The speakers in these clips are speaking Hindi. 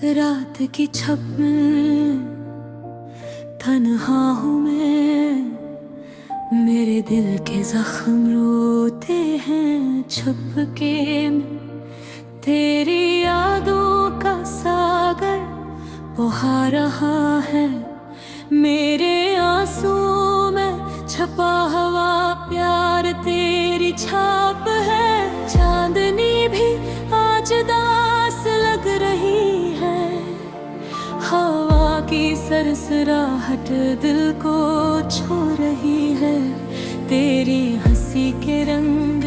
रात की छप में तन्हा हूँ मैं, मेरे दिल के जख्म रोते हैं छुप के। तेरी यादों का सागर बहा रहा है, मेरे आंसू में छपा हुआ प्यार तेरी छाप है। चांदनी भी आज दास लग रही है, हवा की सरसराहट दिल को छू रही है। तेरी हंसी के रंग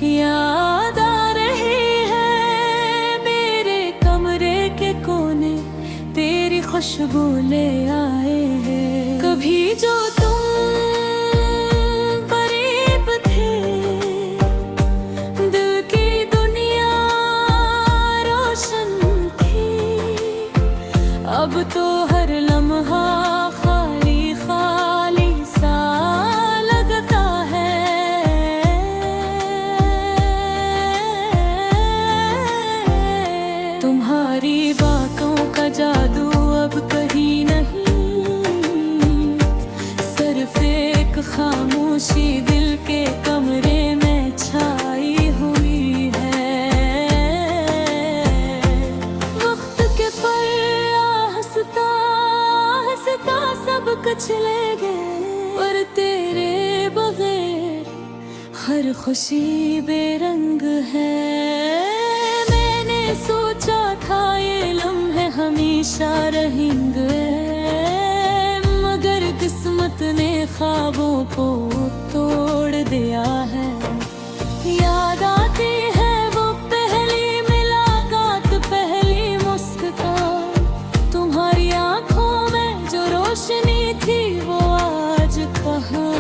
याद आ रही है, मेरे कमरे के कोने तेरी खुशबू ले आए हैं। कभी जो तुम करीब थे, दिल की दुनिया रोशन थी। अब तो हर लम्हा खाली खाली सा लगता है। तुम्हारी बातों का जादू अब कहीं नहीं, सिर्फ एक खामोशी दिल के कमरे में छाई हुई है। वक्त के पल हंसता हंसता सब कुछ ले गए, पर तेरे बगैर हर खुशी बेरंग है। मैंने सोचा था ये लम्हे हमेशा रहेंगे, मगर किस्मत ने ख्वाबों को तोड़ दिया है। याद आती है वो पहली मुलाकात, पहली मुस्कान, तुम्हारी आंखों में जो रोशनी थी वो आज कहाँ।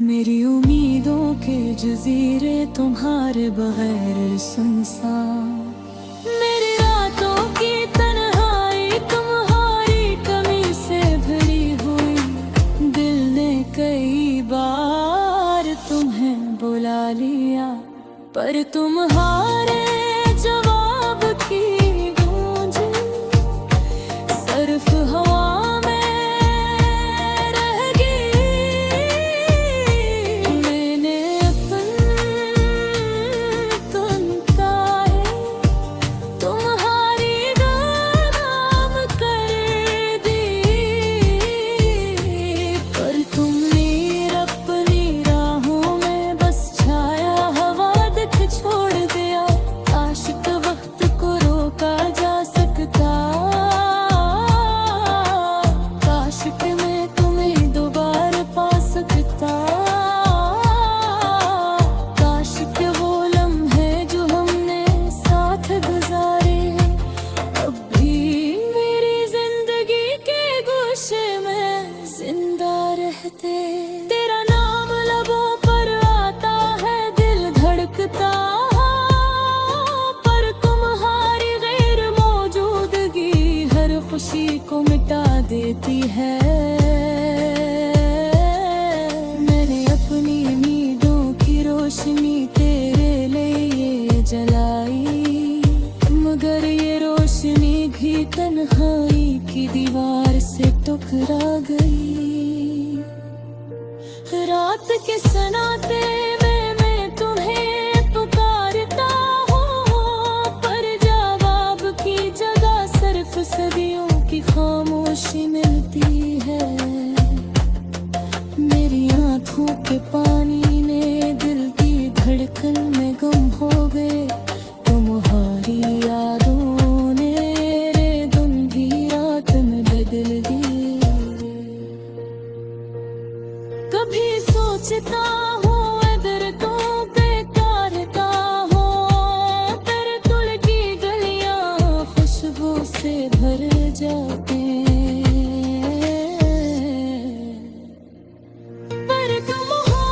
मेरी उम्मीदों के जजीरे तुम्हारे बगैर सुनसान, मेरी रातों की तन्हाई तुम्हारी कमी से भरी हुई। दिल ने कई बार तुम्हें बुला लिया, पर तुम्हारे जवाब की गूंज सिर्फ हवा तेरा नाम लबों पर आता है, दिल धड़कता, पर तुम्हारी गैर मौजूदगी हर खुशी को मिटा देती है। मैंने अपनी उम्मीदों की रोशनी तेरे लिए जलाई, मगर ये रोशनी भी तन्हाई की दीवार से टकरा गई। रात के सन्नाटे में मैं तुम्हें पुकारता हूँ, पर जवाब की जगह सिर्फ सदियों की खामोशी मिलती है। मेरी आंखों के पानी ने दिल की धड़कन में गुम हो गए। तुम्हारी यादों ने मेरे दिन भी रात में बदल दी। कभी सोचता हूँ इधर तो बेकारता हो, तेरे तुल की गलियां खुशबू से भर जाते, पर तुम हो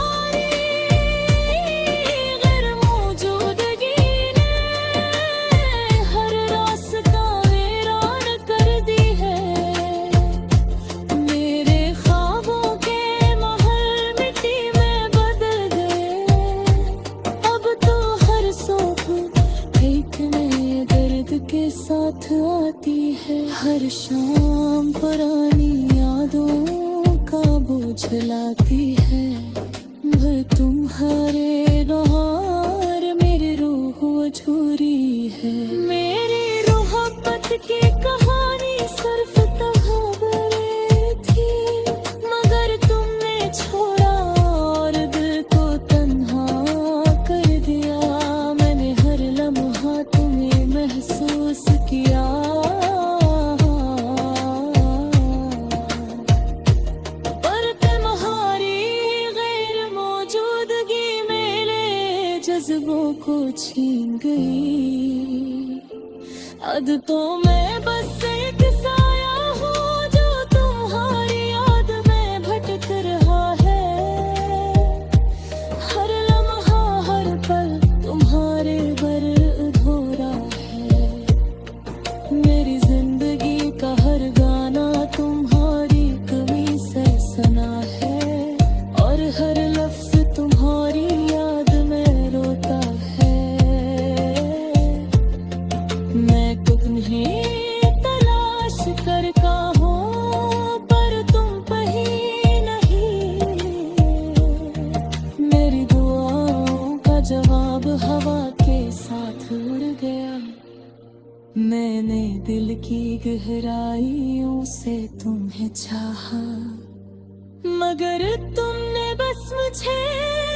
हर शाम पुरानी यादों का बोझ लाती है। भर तुम्हारे नहार मेरी रूह अधूरी है। मेरी मोहब्बत की कहानी सिर्फ तहबरे थी, मगर तुमने छोड़ा और दिल को तन्हा कर दिया। मैंने हर लम्हा तुम्हें महसूस किया, पर तुम्हारी गैर मौजूदगी मेरे जज्बों को छीन गई। आदतों में बस एक साया हूँ जो तुम्हारी याद में भटक रहा है। हर लम्हा हर पल तुम्हारे बर अधूरा है। मेरी जिंदगी का हर गाना तुम्हारी कमी से सुना है, और हर लफ्ज तुम्हारी याद में रोता है। मैं तुम्हें तलाश करता हूँ पर तुम कहीं नहीं। मेरी दुआओं का जवाब हवा के साथ उड़ गया। मैंने दिल की गहराइयों से तुम्हें चाहा, मगर तुमने बस मुझे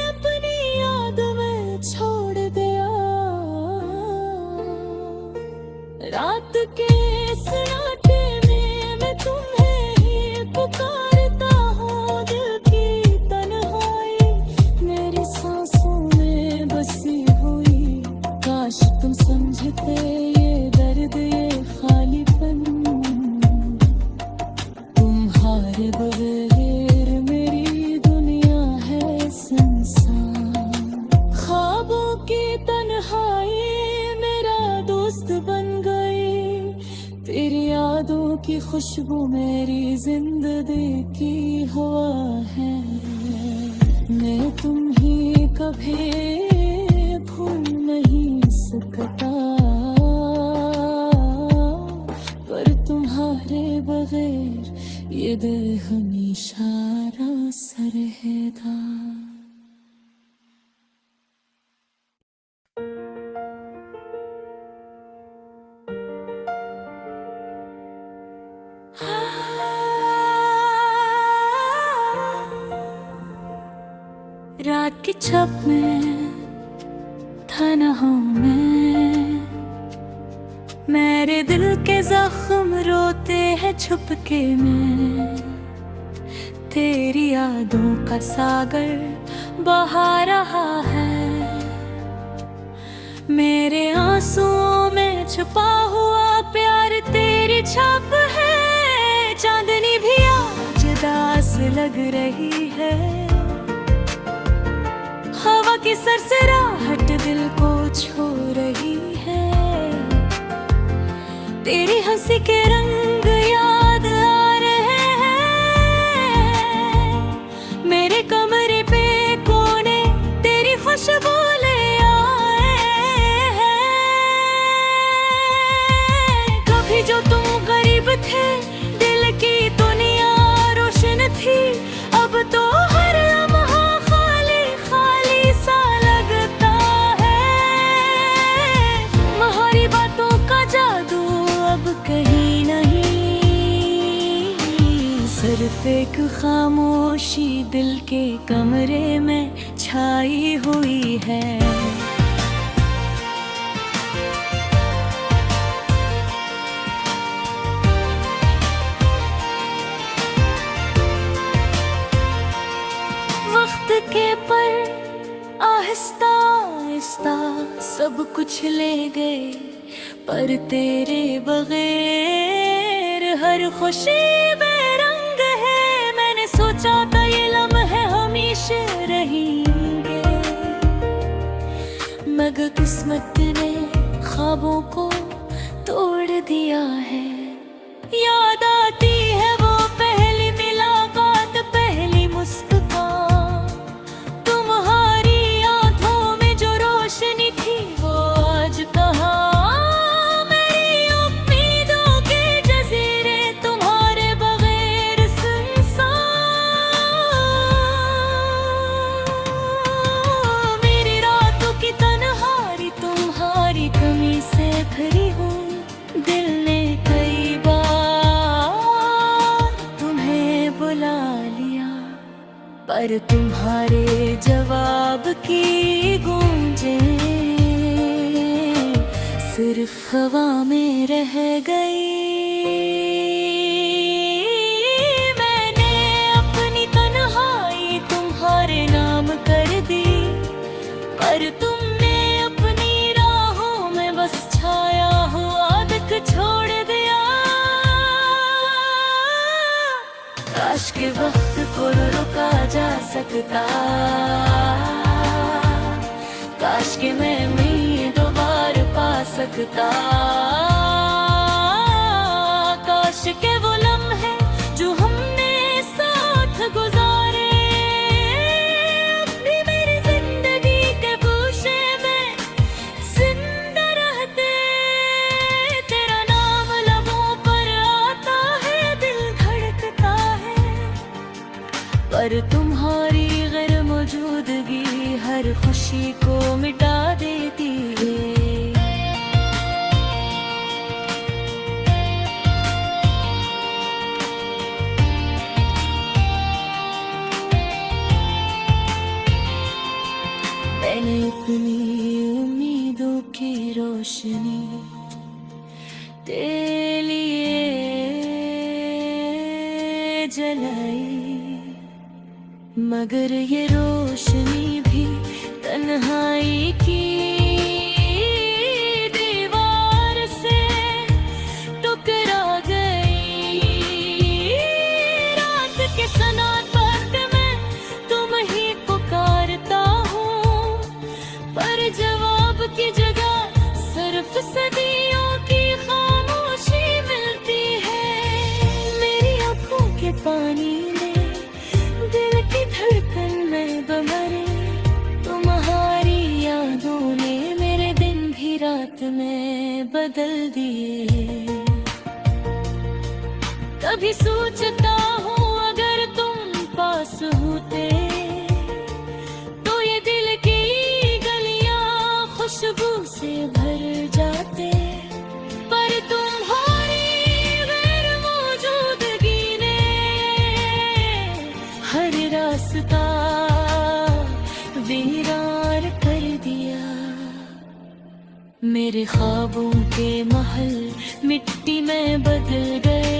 अपनी याद में छोड़ दिया। रात के सन्नाटे में मैं तुम्हें ही पुकारता हूँ। दिल की तन्हाई मेरी सांसों में बसी हुई। काश तुम समझते ये दर्द ये खालीपन। तुम्हारे बगैर मेरी दुनिया है सुनसान। ख्वाबों की तन्हाई मेरा दोस्त बन गई। तेरी यादों की खुशबू मेरी जिंदगी की हवा है। मैं तुम्हें कभी भूल नहीं सकता, पर तुम्हारे बगैर ये दिल हमेशा रास रहेगा। रात की छप में तन्हाओं में मेरे दिल के जख्म रोते हैं छुपके में। तेरी यादों का सागर बहा रहा है। मेरे आंसुओं में छुपा हुआ प्यार तेरी छाप है। चांदनी भी आज दास लग रही है। हवा की सरसराहट दिल को छू रही है। तेरी हंसी के रंग याद आ रहे हैं। मेरे कमरे पे कोने तेरी खुशबू ले आए हैं। कभी जो तुम गरीब थे दिल की दुनिया रोशन थी। अब तो हर लम्हा खाली खाली सा लगता है। तुम्हारी बातों का जादू अब कहीं नहीं। सिर्फ एक खामोशी दिल के कमरे में छाई हुई है। वक्त के पर आहिस्ता आहिस्ता सब कुछ ले गए, पर तेरे बगैर हर खुशी बेरंग है। मैंने सोचा था ये लम्हे हमेशा रहेंगे, मगर किस्मत ने ख्वाबों को तोड़ दिया है। याद आती है वो पहली मुलाकात, पहली मुस्कान। तुम्हारी आंखों में जो रोशनी थी वो आज कहाँ। मेरी उम्मीदों के जज़ीरे पर तुम्हारे जवाब की गूंजें सिर्फ हवा में रह गई। मैंने अपनी तन्हाई तुम्हारे नाम कर दी, पर तुमने अपनी राहों में बस छाया हुआ दिख छोड़ दिया। काश के वक्त को रुका जा सकता, काश के मैं दोबारा पा सकता, काश के वो लम्हे जो हमने साथ गुजारे अपनी मेरी जिंदगी के गोशे में जिंदा रहते। तेरा नाम लबों पर आता है, दिल धड़कता है, पर तुम्हारी गैर मौजूदगी हर खुशी को मिटा देती है। मैंने अपनी उम्मीदों की रोशनी तेरे लिए जलाई, मगर ये रोशनी भी तन्हाई की दीवार से टकरा गई। रात के सन्नाटे में तुम ही पुकारता हूँ, पर जवाब की जगह सिर्फ सदियों की खामोशी मिलती है। मेरी आंखों के पानी ने दिल की धड़कन में बमरे, तुम्हारी यादों ने मेरे दिन भी रात में बदल दिए। कभी सोचता हूँ अगर तुम पास होते तो ये दिल की गलियां खुशबू से भर जाते, पर तुम्हारी गैर मौजूदगी ने हर रास्ता वीरान कर दिया। मेरे ख्वाबों के महल मिट्टी में बदल गए,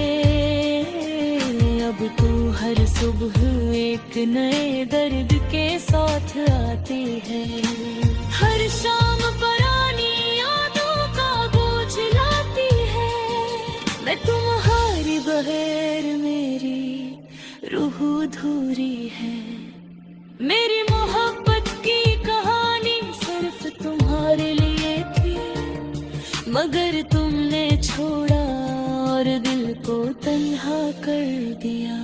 अब तू हर सुबह एक नए दर्द के साथ आती है। हर शाम पुरानी यादों का बोझ लाती है, मैं तुम्हारी बगैर मेरी रूह अधूरी है। मेरी मोहब्बत की कहानी सिर्फ तुम्हारे लिए थी, मगर तुमने छोड़ा और दिल को तन्हा कर दिया।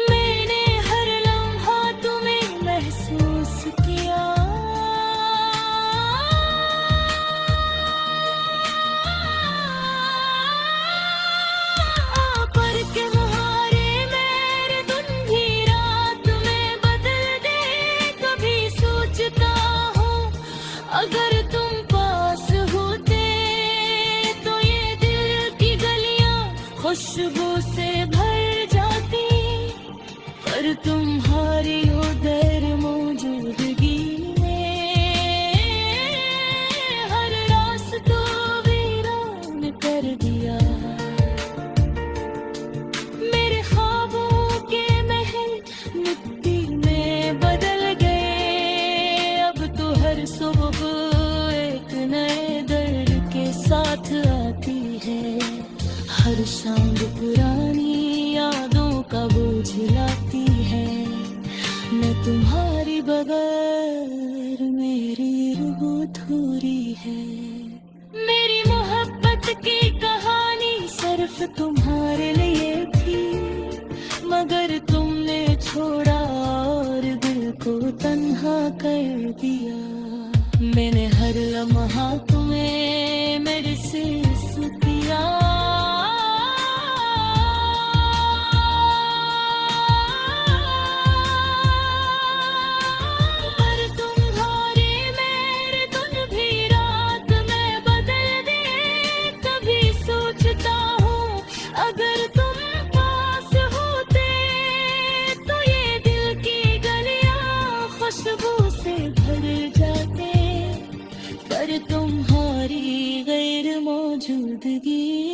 मैंने हर लम्हा तुम्हें महसूस किया, पर के मुहारे मेरे दिन भी रात में बदल दे। कभी सोचता हूँ अगर तुम पास होते तो ये दिल की गलियां खुशबू से भर जाती, पर तुम्हारी हो गैर मौजूदगी में हर रास्ता वीरान कर दिया। मेरे ख्वाबों के महल मिट्टी में बदल गए, अब तो हर सुबह एक नए दर्द के साथ आती है। हर शाम पुरानी यादों का बोझ लाती है, मैं तुम्हारी बगैर मेरी रूह अधूरी है। मेरी मोहब्बत की कहानी सिर्फ तुम्हारे लिए थी, मगर तुमने छोड़ा और दिल को तन्हा कर दिया। मैंने हर लम्हा तुम्हें मेरे से किया, पर तुम्हारे मेरे दिन भी रात में बदल दे। कभी सोचता हूँ मौजूदगी